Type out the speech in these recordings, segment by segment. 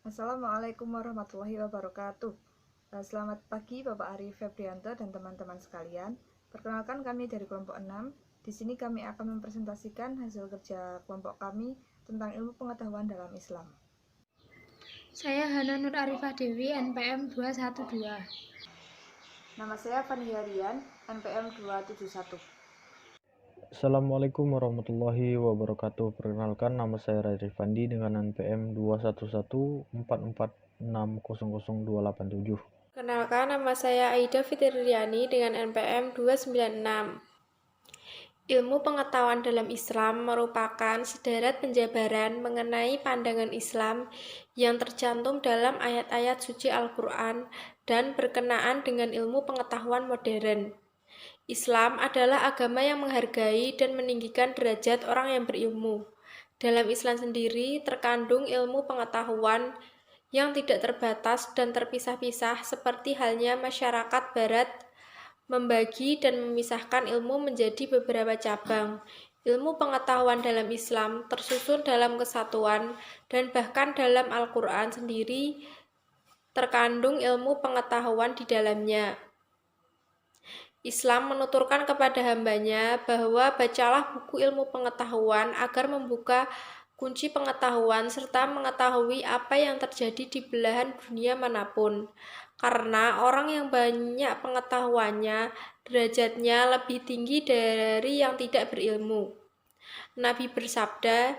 Assalamualaikum warahmatullahi wabarakatuh. Selamat pagi Bapak Arif Febrianto dan teman-teman sekalian. Perkenalkan, kami dari kelompok 6. Di sini kami akan mempresentasikan hasil kerja kelompok kami tentang ilmu pengetahuan dalam Islam. Saya Hana Nur Arifah Dewi, NPM 212. Nama saya Fania Rian, NPM 271. Assalamualaikum warahmatullahi wabarakatuh. Perkenalkan, nama saya Radhi Fandi dengan NPM 21144600287. Kenalkan, nama saya Aida Fitriani dengan NPM 296. Ilmu pengetahuan dalam Islam merupakan sederet penjabaran mengenai pandangan Islam yang tercantum dalam ayat-ayat suci Al-Quran dan berkenaan dengan ilmu pengetahuan modern. Islam adalah agama yang menghargai dan meninggikan derajat orang yang berilmu. Dalam Islam sendiri terkandung ilmu pengetahuan yang tidak terbatas dan terpisah-pisah seperti halnya masyarakat Barat membagi dan memisahkan ilmu menjadi beberapa cabang. Ilmu pengetahuan dalam Islam tersusun dalam kesatuan dan bahkan dalam Al-Quran sendiri terkandung ilmu pengetahuan di dalamnya. Islam menuturkan kepada hambanya bahwa bacalah buku ilmu pengetahuan agar membuka kunci pengetahuan serta mengetahui apa yang terjadi di belahan dunia manapun. Karena orang yang banyak pengetahuannya, derajatnya lebih tinggi dari yang tidak berilmu. Nabi bersabda,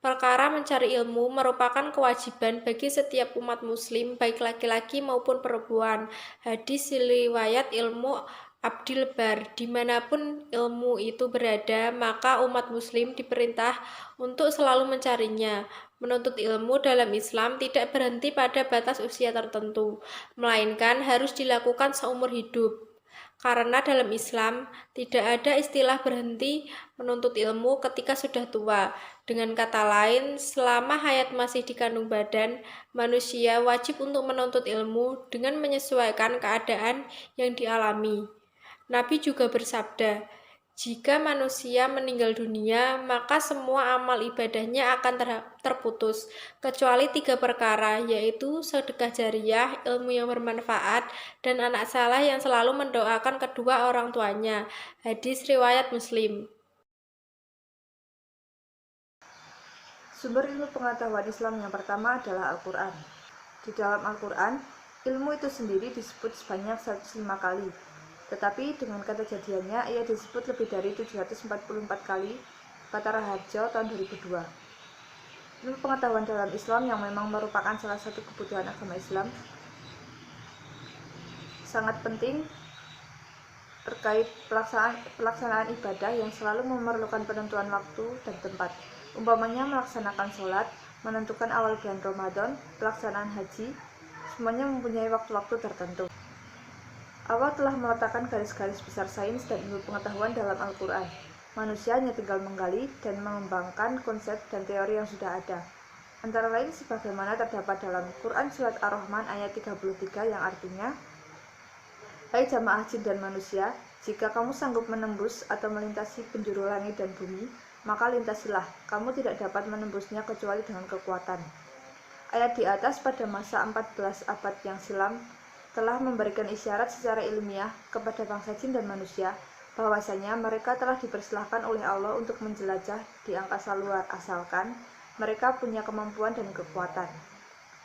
perkara mencari ilmu merupakan kewajiban bagi setiap umat muslim, baik laki-laki maupun perempuan. Hadis riwayat ilmu Abdil Bar, dimanapun ilmu itu berada, maka umat muslim diperintah untuk selalu mencarinya. Menuntut ilmu dalam Islam tidak berhenti pada batas usia tertentu, melainkan harus dilakukan seumur hidup. Karena dalam Islam tidak ada istilah berhenti menuntut ilmu ketika sudah tua. Dengan kata lain, selama hayat masih di kandung badan, manusia wajib untuk menuntut ilmu dengan menyesuaikan keadaan yang dialami. Nabi juga bersabda, jika manusia meninggal dunia, maka semua amal ibadahnya akan terputus, kecuali 3 perkara, yaitu sedekah jariyah, ilmu yang bermanfaat, dan anak saleh yang selalu mendoakan kedua orang tuanya. Hadis riwayat Muslim. Sumber ilmu pengetahuan Islam yang pertama adalah Al-Quran. Di dalam Al-Quran, ilmu itu sendiri disebut sebanyak 105 kali. Tetapi dengan kata jadiannya, ia disebut lebih dari 744 kali, kata Raharjo tahun 2002. Ilmu pengetahuan dalam Islam yang memang merupakan salah satu kebutuhan agama Islam sangat penting terkait pelaksanaan ibadah yang selalu memerlukan penentuan waktu dan tempat. Umpamanya melaksanakan sholat, menentukan awal bulan Ramadan, pelaksanaan haji, semuanya mempunyai waktu-waktu tertentu. Allah telah meletakkan garis-garis besar sains dan ilmu pengetahuan dalam Al-Quran. Manusia hanya tinggal menggali dan mengembangkan konsep dan teori yang sudah ada. Antara lain sebagaimana terdapat dalam Quran Surat Ar-Rahman ayat 33 yang artinya, hai jamaah jin dan manusia, jika kamu sanggup menembus atau melintasi penjuru langit dan bumi, maka lintasilah, kamu tidak dapat menembusnya kecuali dengan kekuatan. Ayat di atas pada masa 14 abad yang silam telah memberikan isyarat secara ilmiah kepada bangsa jin dan manusia bahwasanya mereka telah dipersilahkan oleh Allah untuk menjelajah di angkasa luar asalkan mereka punya kemampuan dan kekuatan.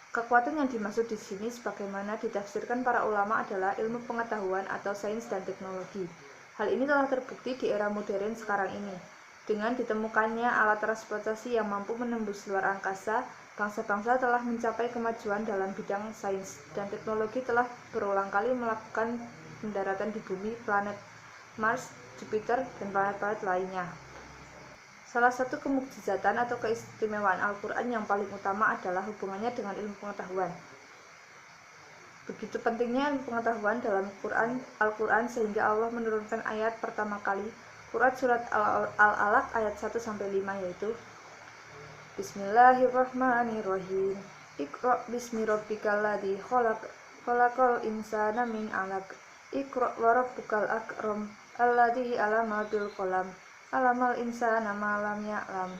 Kekuatan yang dimaksud di sini sebagaimana ditafsirkan para ulama adalah ilmu pengetahuan atau sains dan teknologi. Hal ini telah terbukti di era modern sekarang ini. Dengan ditemukannya alat transportasi yang mampu menembus luar angkasa, bangsa-bangsa telah mencapai kemajuan dalam bidang sains dan teknologi telah berulang kali melakukan pendaratan di bumi, planet Mars, Jupiter, dan planet-planet lainnya. Salah satu kemukjizatan atau keistimewaan Al-Quran yang paling utama adalah hubungannya dengan ilmu pengetahuan. Begitu pentingnya ilmu pengetahuan dalam Al-Quran sehingga Allah menurunkan ayat pertama kali Quran Surat Al-Alaq ayat 1-5 yaitu Bismillahirrahmanirrahim. Iqra bismi rabbikal ladzi khalaq, khalaqal insana min 'alaq. Iqra wa rabbukal akram, alladzi 'allama bil qalam, 'allamal insana ma lam ya'lam.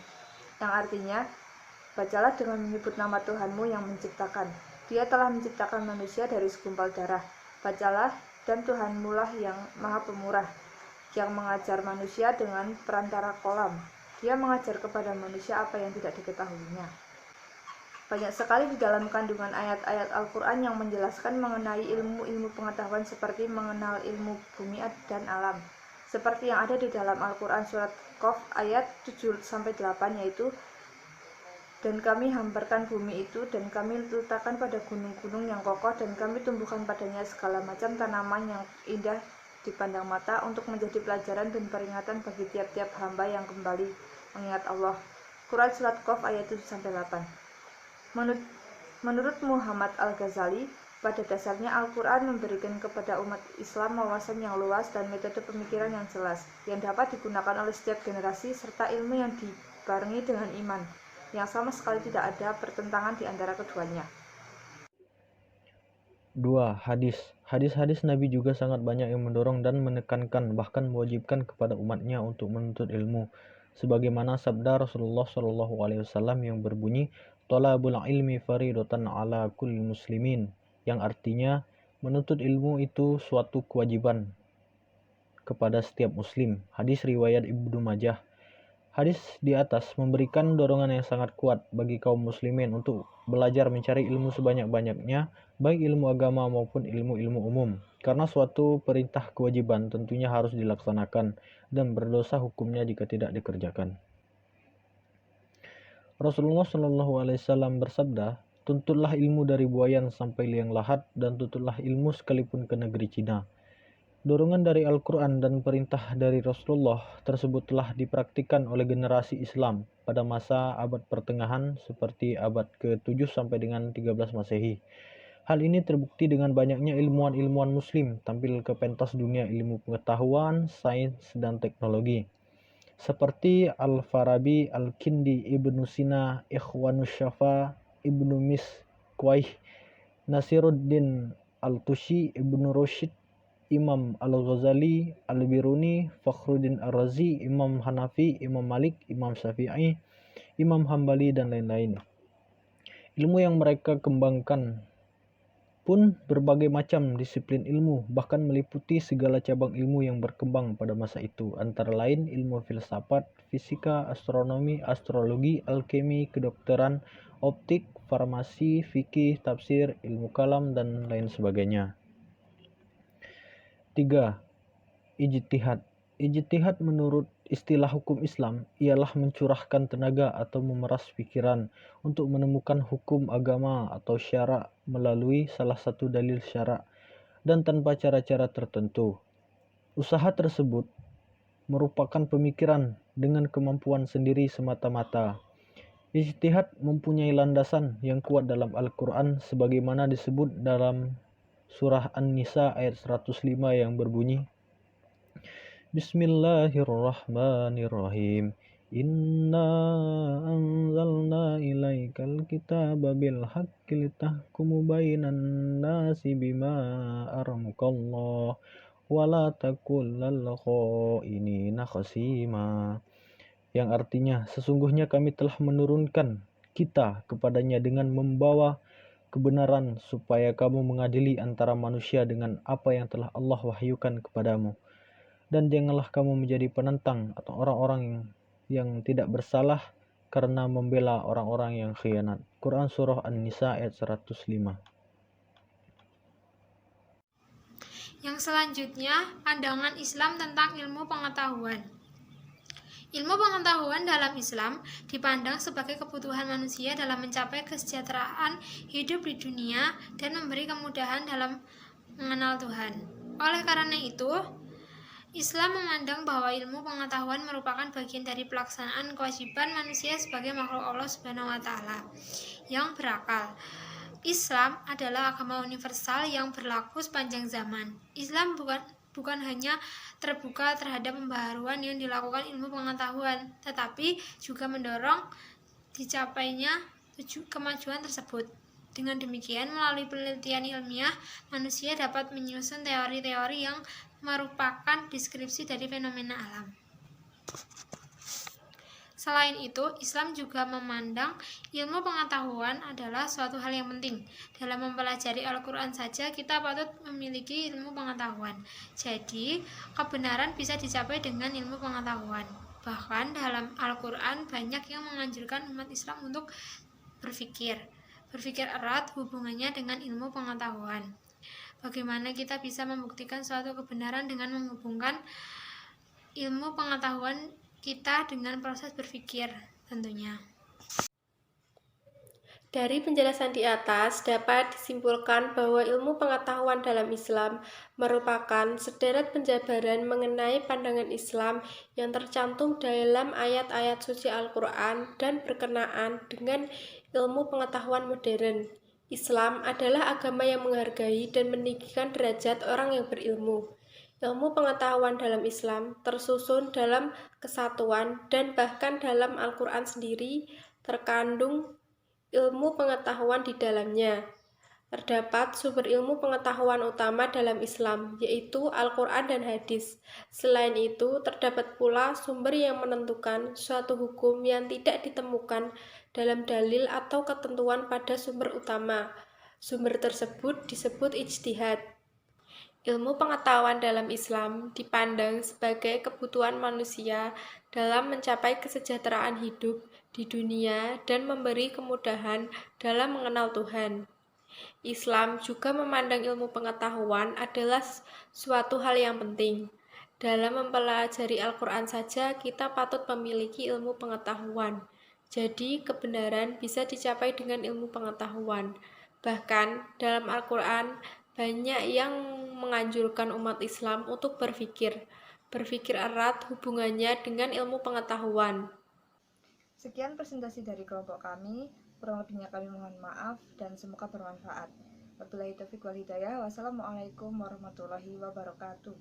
Yang artinya, Bacalah dengan menyebut nama Tuhanmu yang menciptakan. Dia telah menciptakan manusia dari segumpal darah. Bacalah, dan Tuhanmu lah yang maha pemurah, yang mengajar manusia dengan perantara kolam. Dia mengajar kepada manusia apa yang tidak diketahuinya. Banyak sekali di dalam kandungan ayat-ayat Al-Quran yang menjelaskan mengenai ilmu-ilmu pengetahuan seperti mengenal ilmu bumi dan alam. Seperti yang ada di dalam Al-Quran surat Qaf ayat 7-8, yaitu, dan kami hamparkan bumi itu, dan kami letakkan pada gunung-gunung yang kokoh, dan kami tumbuhkan padanya segala macam tanaman yang indah dipandang mata untuk menjadi pelajaran dan peringatan bagi tiap-tiap hamba yang kembali mengingat Allah. Quran surat Qaf ayat 7-8. Menurut Muhammad Al-Ghazali, pada dasarnya Al-Quran memberikan kepada umat Islam wawasan yang luas dan metode pemikiran yang jelas, yang dapat digunakan oleh setiap generasi, serta ilmu yang dibarengi dengan iman, yang sama sekali tidak ada pertentangan di antara keduanya. 2. Hadis. Hadis-hadis Nabi juga sangat banyak yang mendorong dan menekankan, bahkan mewajibkan kepada umatnya untuk menuntut ilmu. Sebagaimana sabda Rasulullah SAW yang berbunyi, "Thalabul ilmi fariidatan ala kulli muslimin", yang artinya menuntut ilmu itu suatu kewajiban kepada setiap muslim. Hadis riwayat Ibnu Majah. Hadis di atas memberikan dorongan yang sangat kuat bagi kaum muslimin untuk belajar mencari ilmu sebanyak-banyaknya, baik ilmu agama maupun ilmu-ilmu umum, karena suatu perintah kewajiban tentunya harus dilaksanakan dan berdosa hukumnya jika tidak dikerjakan. Rasulullah SAW bersabda, "Tuntutlah ilmu dari buayan sampai liang lahat, dan tuntutlah ilmu sekalipun ke negeri Cina." Dorongan dari Al-Quran dan perintah dari Rasulullah tersebut telah dipraktikkan oleh generasi Islam pada masa abad pertengahan seperti abad ke-7 sampai dengan 13 Masehi. Hal ini terbukti dengan banyaknya ilmuwan-ilmuwan muslim tampil ke pentas dunia ilmu pengetahuan, sains, dan teknologi. Seperti Al-Farabi, Al-Kindi, Ibnu Sina, Ikhwanus Syafa, Ibnu Miskwayh, Nasiruddin Al-Tusi, Ibnu Rushd, Imam Al-Ghazali, Al-Biruni, Fakhruddin Ar-Razi, Imam Hanafi, Imam Malik, Imam Syafi'i, Imam Hambali, dan lain-lain. Ilmu yang mereka kembangkan pun berbagai macam disiplin ilmu, bahkan meliputi segala cabang ilmu yang berkembang pada masa itu, antara lain ilmu filsafat, fisika, astronomi, astrologi, alkemi, kedokteran, optik, farmasi, fikih, tafsir, ilmu kalam, dan lain sebagainya. 3. Ijtihad. Ijtihad menurut istilah hukum Islam ialah mencurahkan tenaga atau memeras pikiran untuk menemukan hukum agama atau syara melalui salah satu dalil syara dan tanpa cara-cara tertentu. Usaha tersebut merupakan pemikiran dengan kemampuan sendiri semata-mata. Ijtihad mempunyai landasan yang kuat dalam Al-Quran sebagaimana disebut dalam surah An-Nisa ayat 105 yang berbunyi, Bismillahirrahmanirrahim. Inna anzalna ilaikal kitaba bil haqqi litahkumu bainan nasi bima aramukallah wa la takullal khainina khasima. Yang artinya, sesungguhnya kami telah menurunkan kita kepadanya dengan membawa kebenaran supaya kamu mengadili antara manusia dengan apa yang telah Allah wahyukan kepadamu. Dan janganlah kamu menjadi penentang atau orang-orang yang tidak bersalah karena membela orang-orang yang khianat. Quran Surah An-Nisa ayat 105. Yang selanjutnya, pandangan Islam tentang ilmu pengetahuan. Ilmu pengetahuan dalam Islam dipandang sebagai kebutuhan manusia dalam mencapai kesejahteraan hidup di dunia dan memberi kemudahan dalam mengenal Tuhan. Oleh karena itu, Islam memandang bahwa ilmu pengetahuan merupakan bagian dari pelaksanaan kewajiban manusia sebagai makhluk Allah Subhanahu wa Ta'ala yang berakal. Islam adalah agama universal yang berlaku sepanjang zaman. Islam bukan hanya terbuka terhadap pembaharuan yang dilakukan ilmu pengetahuan, tetapi juga mendorong dicapainya kemajuan tersebut. Dengan demikian, melalui penelitian ilmiah, manusia dapat menyusun teori-teori yang merupakan deskripsi dari fenomena alam. Selain itu, Islam juga memandang ilmu pengetahuan adalah suatu hal yang penting. Dalam mempelajari Al-Quran saja, kita patut memiliki ilmu pengetahuan. Jadi, kebenaran bisa dicapai dengan ilmu pengetahuan. Bahkan dalam Al-Quran banyak yang menganjurkan umat Islam untuk berpikir erat hubungannya dengan ilmu pengetahuan. Bagaimana kita bisa membuktikan suatu kebenaran dengan menghubungkan ilmu pengetahuan kita dengan proses berpikir tentunya. Dari penjelasan di atas dapat disimpulkan bahwa ilmu pengetahuan dalam Islam merupakan sederet penjabaran mengenai pandangan Islam yang tercantum dalam ayat-ayat suci Al-Quran dan berkenaan dengan ilmu pengetahuan modern. Islam adalah agama yang menghargai dan meninggikan derajat orang yang berilmu. Ilmu pengetahuan dalam Islam tersusun dalam kesatuan dan bahkan dalam Al-Quran sendiri terkandung ilmu pengetahuan di dalamnya. Terdapat sumber ilmu pengetahuan utama dalam Islam, yaitu Al-Quran dan hadis. Selain itu, terdapat pula sumber yang menentukan suatu hukum yang tidak ditemukan dalam dalil atau ketentuan pada sumber utama. Sumber tersebut disebut ijtihad. Ilmu pengetahuan dalam Islam dipandang sebagai kebutuhan manusia dalam mencapai kesejahteraan hidup di dunia dan memberi kemudahan dalam mengenal Tuhan. Islam juga memandang ilmu pengetahuan adalah suatu hal yang penting. Dalam mempelajari Al-Quran saja, kita patut memiliki ilmu pengetahuan. Jadi, kebenaran bisa dicapai dengan ilmu pengetahuan. Bahkan, dalam Al-Quran, banyak yang menganjurkan umat Islam untuk berpikir erat hubungannya dengan ilmu pengetahuan. Sekian presentasi dari kelompok kami, kurang lebihnya kami mohon maaf dan semoga bermanfaat. Wabillahi taufiq wal hidayah. Wassalamualaikum warahmatullahi wabarakatuh.